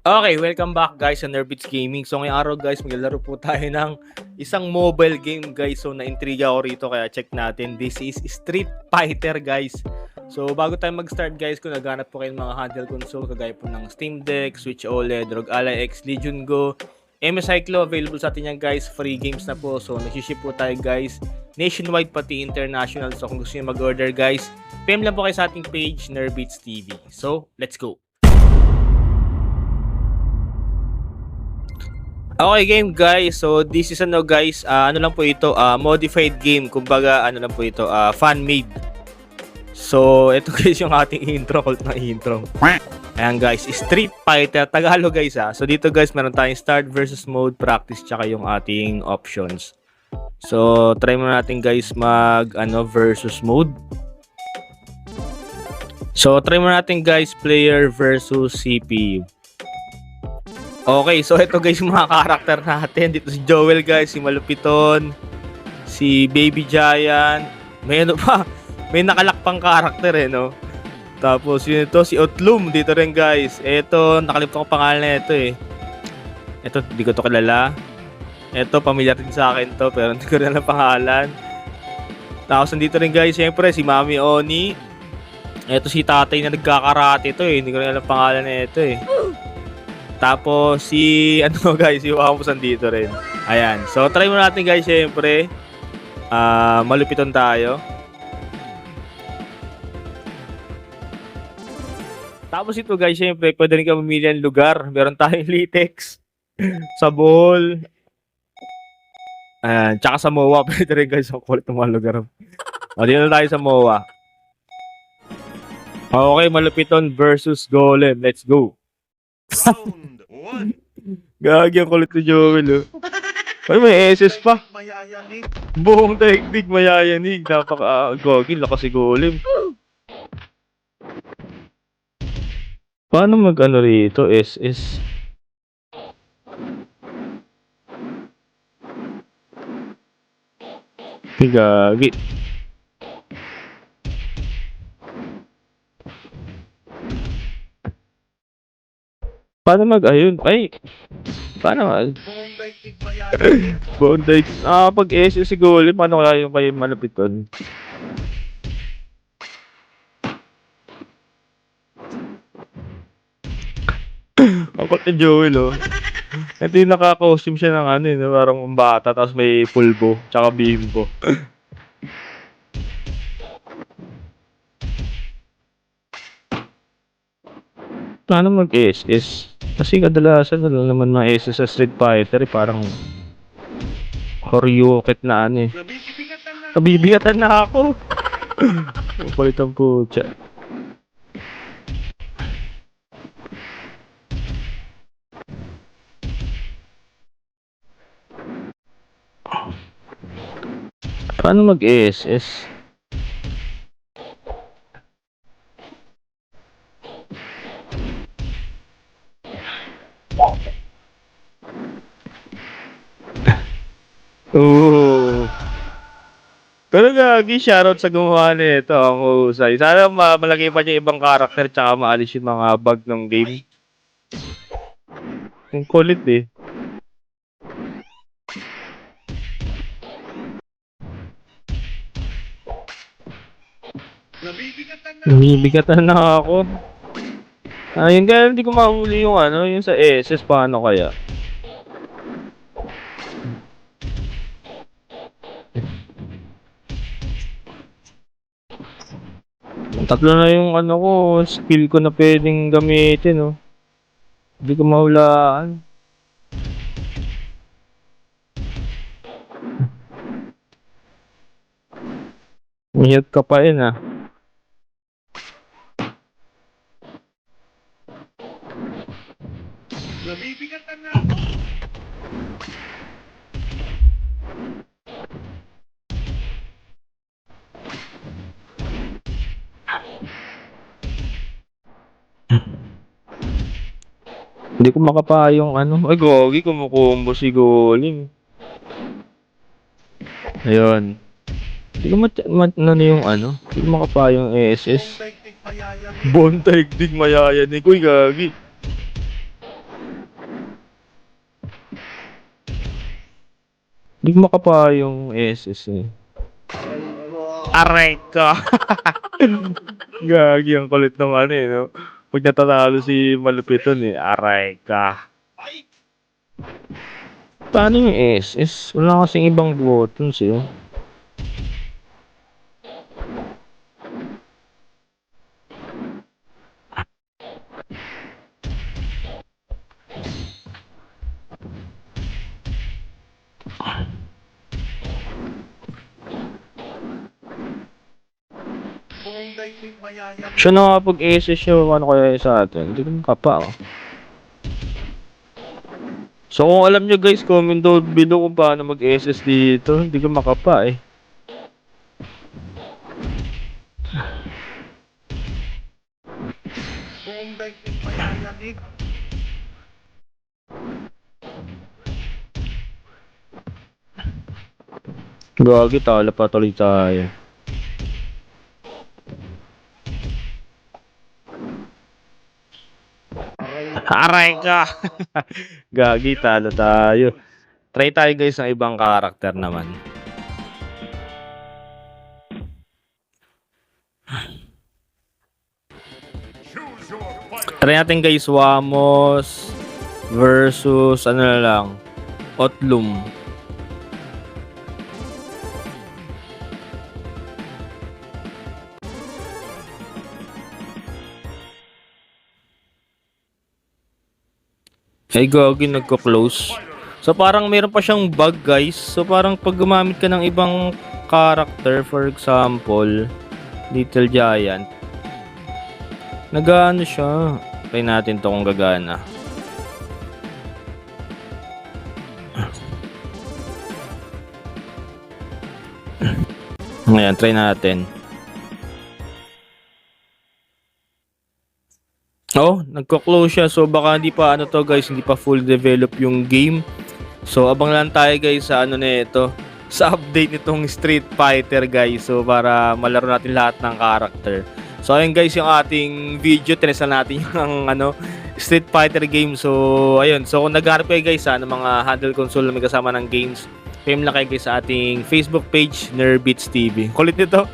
Okay, welcome back guys sa Nerbeats Gaming. So ngayong araw guys, maglalaro po tayo ng isang mobile game guys. So na-intriga ako rito kaya check natin. This is Street Fighter guys. So bago tayo mag-start guys, kung naghanap po kayo ng mga handheld console kagaya po ng Steam Deck, Switch OLED, ROG Ally X, Legion Go, MS Cyclo, available sa atin yan guys. Free games na po. So nag-ship po tayo guys. Nationwide pati international. So kung gusto niyo mag-order guys, PM lang po kayo sa ating page, Nerbeats TV. So let's go! Okay game guys, so this is guys, ano lang po ito, modified game, kumbaga ano lang po ito, fan made. So ito guys yung ating intro, cult na intro. Ayan guys, Street Fighter, Tagalog guys So dito guys meron tayong start versus mode, practice, tsaka yung ating options. So try muna natin guys mag versus mode. So try muna natin guys player versus CPU. Okay, so ito guys yung mga karakter natin. Dito si Joel guys, si Malupiton, si Baby Giant. May ano pa, may nakalakpang karakter no. Tapos yun ito, si Otlum dito rin guys. Ito, nakalimutan ko pangalan na ito Ito, hindi ko to kilala. Ito, pamilyar din sa akin to, pero hindi ko rin alam pangalan. Tapos nandito rin guys, syempre si Mami Oni. Ito si tatay na nagkakarate hindi ko rin alam pangalan na ito Tapos si guys, si Wamusan dito rin. Ayan. So try mo natin guys, syempre. Malupiton tayo. Tapos ito guys, syempre, pwede rin ka mamili ng lugar. Meron tayong latex, sa ball. Ayan, tsaka sa MOA. Pwede rin guys, ang kulit ng mga lugar. Dito na tayo sa MOA. Okay, Malupiton versus Golem. Let's go. Round 1. Gagi ang kulit ni Joel Ay, may SS pa. Mayayanig. Buong technique mayayanig. Napaka-gagi, lakas si Golem. Paano rito? SS. Gagi. Paano ayun? Ay! Paano Buong daig. Pag SS si Golem, paano kaya yung kayo Malupiton? Ang kot ni Joel Ito yung naka-costume siya ng parang bata, tapos may pulbo, tsaka bimbo. Paano mag-SS? Kasi kadalasan wala naman mga SS sa Street Fighter parang Horyuket na Nabibigatan na ako. Palitan po siya. Paano mag-SS? Pero gagi, shoutout sa gumawa nito, ang husay. Sana malagay pa niya ibang karakter tsaka maalis yung mga bug ng game. Ang kulit Nabibigatan na ako. Ayun kaya hindi ko mahuli yung yung sa SS, paano kaya? Tatlo na yung ko, skill ko na pwedeng gamitin Hindi ko mahulaan. Mute ka pa Nabibigatan na ako. Hindi ko makapayong Ay, gogi, kumukumbo si Golem. Ayun. Hindi ko yung Hindi ko makapayong SS. Buong daigdig mayayanig. Buong daigdig mayayanig. Uy, gagi. Hindi makapa yung SS eh. Aray ka. Gagi ang kulit ng ano eh, no? Pag natatalo si Malupiton eh, aray ka. Paano yung SS? Wala kasing ibang buttons eh. Oh. Kung daigdig mayayang Siya nakapag-SS siya, ano kaya sa atin? Hindi ko makapa oh. So kung alam nyo guys, comment down below kung paano mag-SS dito. Hindi ko makapa eh. kung daigdig mayayanig. Gagi, tala pa tuloy tayo. Aray ka! Gagi, talo tayo. Try tayo guys ng ibang karakter naman. Choose your fighter. Try natin guys, Wamos versus ano na lang, Otlum. Ay gagi, nagko-close. So parang meron pa siyang bug guys. So parang pag gumamit ka ng ibang character, for example, Little Giant, nagaano siya. Try natin to kung gagana. Ngayon, try natin. Oh, nagko-close siya. So baka hindi pa ano to guys, hindi pa full develop yung game. So abang lang tayo guys sa ano nito, sa update nitong Street Fighter guys. So para malaro natin lahat ng character. So ayun guys yung ating video, tinest na natin yung ano, Street Fighter game. So ayun, so kung naghahanap kayo guys ng mga handle console na may kasama ng games, PM lang kayo guys sa ating Facebook page, Nerbeats TV. Kulit nito.